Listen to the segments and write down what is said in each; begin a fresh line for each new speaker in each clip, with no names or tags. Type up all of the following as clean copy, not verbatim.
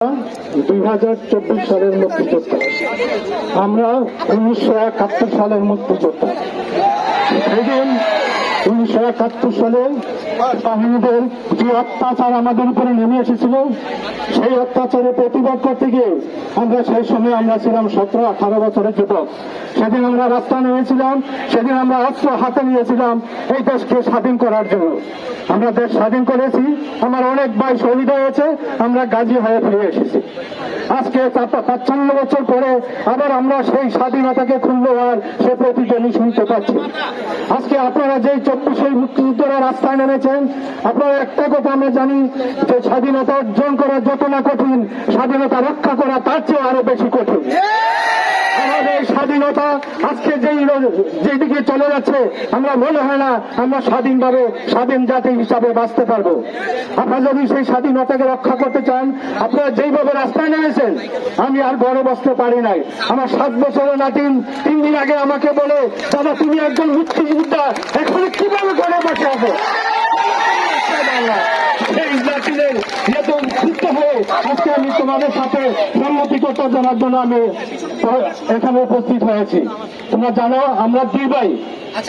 2024 সালের মুক্তিযোদ্ধা, আমরা 1971 সালের মুক্তিযোদ্ধা। সেদিন 1971 সালে বাহিনীদের যে অত্যাচার আমাদের উপরে নেমে এসেছিল, সেই অত্যাচারের প্রতিবাদ করতে গিয়ে সেই সময় আমরা ছিলাম 17-18 বছরের যুবক। সেদিন আমরা রাস্তা নেমেছিলাম, সেদিন আমরা অস্ত্র হাতে নিয়েছিলাম এই দেশকে স্বাধীন করার জন্য। আমরা দেশ স্বাধীন করেছি, আমার অনেক ভাই শহীদ হয়েছে, আমরা গাজী হয়ে ফিরে এসেছি। আজকে 55 বছর পরে আবার আমরা সেই স্বাধীনতাকে ক্ষুণ্ণ হওয়ার সে প্রতিধ্বনি শুনতে পাচ্ছি। আজকে আপনারা যে 24 মুক্তিযুদ্ধরা রাস্তায় নেমেছেন, আপনারা একটা কথা আমরা জানি যে স্বাধীনতা অর্জন করা যত না কঠিন, স্বাধীনতা রক্ষা করা তার চেয়ে আরো বেশি কঠিন। আমাদের স্বাধীনতা আজকে যেদিকে চলে যাচ্ছে, আমরা মনে হয় না আমরা স্বাধীনভাবে স্বাধীন জাতি হিসাবে বাঁচতে পারবো। আপনারা যদি সেই স্বাধীনতাকে রক্ষা করতে চান, আপনারা যেইভাবে রাস্তায় নেমেছেন, আমি আর ঘরে বসতে পারি নাই। আমার 7 বছরের নাতিন 3 দিন আগে আমাকে বলে, দাদা তুমি একজন মুক্তিযোদ্ধা, এখন কিভাবে ঘরে বসে আছো? সেই জাতিদের যেহেতু ক্ষুব্ধ হয়ে আজকে আমি তোমাদের সাথে সম্মতিকতা জানার জন্য আমি এখানে উপস্থিত হয়েছি। তোমরা জানো আমরা 2 ভাই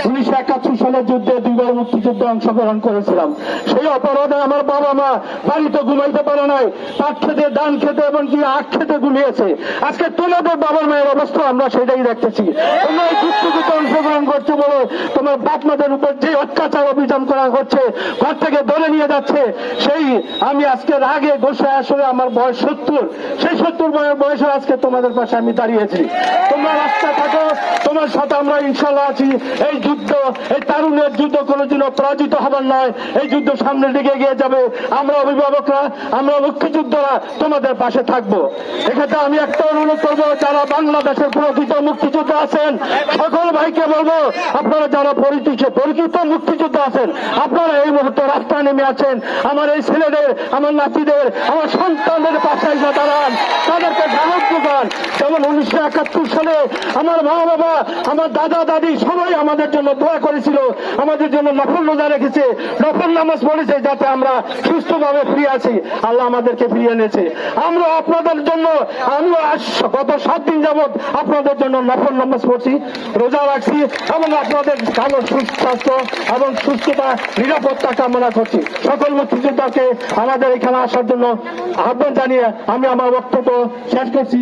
1971 সালের যুদ্ধে 2 বার মুক্তিযুদ্ধে অংশগ্রহণ করেছিলাম। সেই অপরাধে আমার বাবা মা বাড়িতে ঘুমাইতে পারে নাই, পাট খেতে, ধান খেতে এবং কি আখ খেতে ঘুমিয়েছে। আজকে তোমাদের বাবার মায়ের অবস্থা আমরা সেটাই দেখতেছি। তোমরা এই যুদ্ধযুদ্ধে অংশগ্রহণ করছো বলে তোমার বাপ মাদের উপর যে অত্যাচার অভিযান করা হচ্ছে, ঘর থেকে ধরে নিয়ে যাচ্ছে, সেই আমি আজকে রাগে গোসে আসলে আমার বয়স 70, সেই 70 বয়সে আজকে তোমাদের পাশে আমি দাঁড়িয়েছি। তোমরা রাস্তায় থাকো, তোমার সাথে আমরা ইনশাল্লাহ আছি। এই যুদ্ধ, এই তারুণের যুদ্ধ কোনোদিনও পরাজিত হবার নয়, এই যুদ্ধ সামনের দিকে এগিয়ে যাবে। আমরা অভিভাবকরা, আমরা মুক্তিযোদ্ধারা তোমাদের পাশে থাকবো। এক্ষেত্রে আমি একটা অনুরোধ করবো, যারা বাংলাদেশের প্রকৃত মুক্তিযোদ্ধা আছেন সকল ভাইকে বলবো, আপনারা যারা পরিচিত মুক্তিযোদ্ধা আছেন, আপনারা এই মুহূর্তে রাস্তায় নেমে আছেন, আমার এই ছেলেদের, আমার নাতিদের, আমার সন্তানদের পাশে এসে দাঁড়ান, তাদেরকে সাহায্য করেন। যেমন 1971 সালে আমার মা বাবা, আমার দাদা দাদি সবাই আমাদের জন্য দোয়া করেছিল, আমাদের জন্য নফল রোজা রেখেছে, নফল নামাজ পড়েছে, যাতে আমরা সুস্থভাবে ফিরে আছি। আল্লাহ আমাদেরকে ফিরিয়ে এনেছে। আমরা আপনাদের জন্য, আমরা গত 7 দিন যাবৎ আপনাদের জন্য নফল নামাজ পড়ছি, রোজা রাখছি এবং আপনাদের সুস্বাস্থ্য এবং সুস্থতা, নিরাপত্তা কামনা করছি। সকল মুক্তিযোদ্ধাকে আমাদের এখানে আসার জন্য আহ্বান জানিয়ে আমি আমার বক্তব্য শেষ করছি।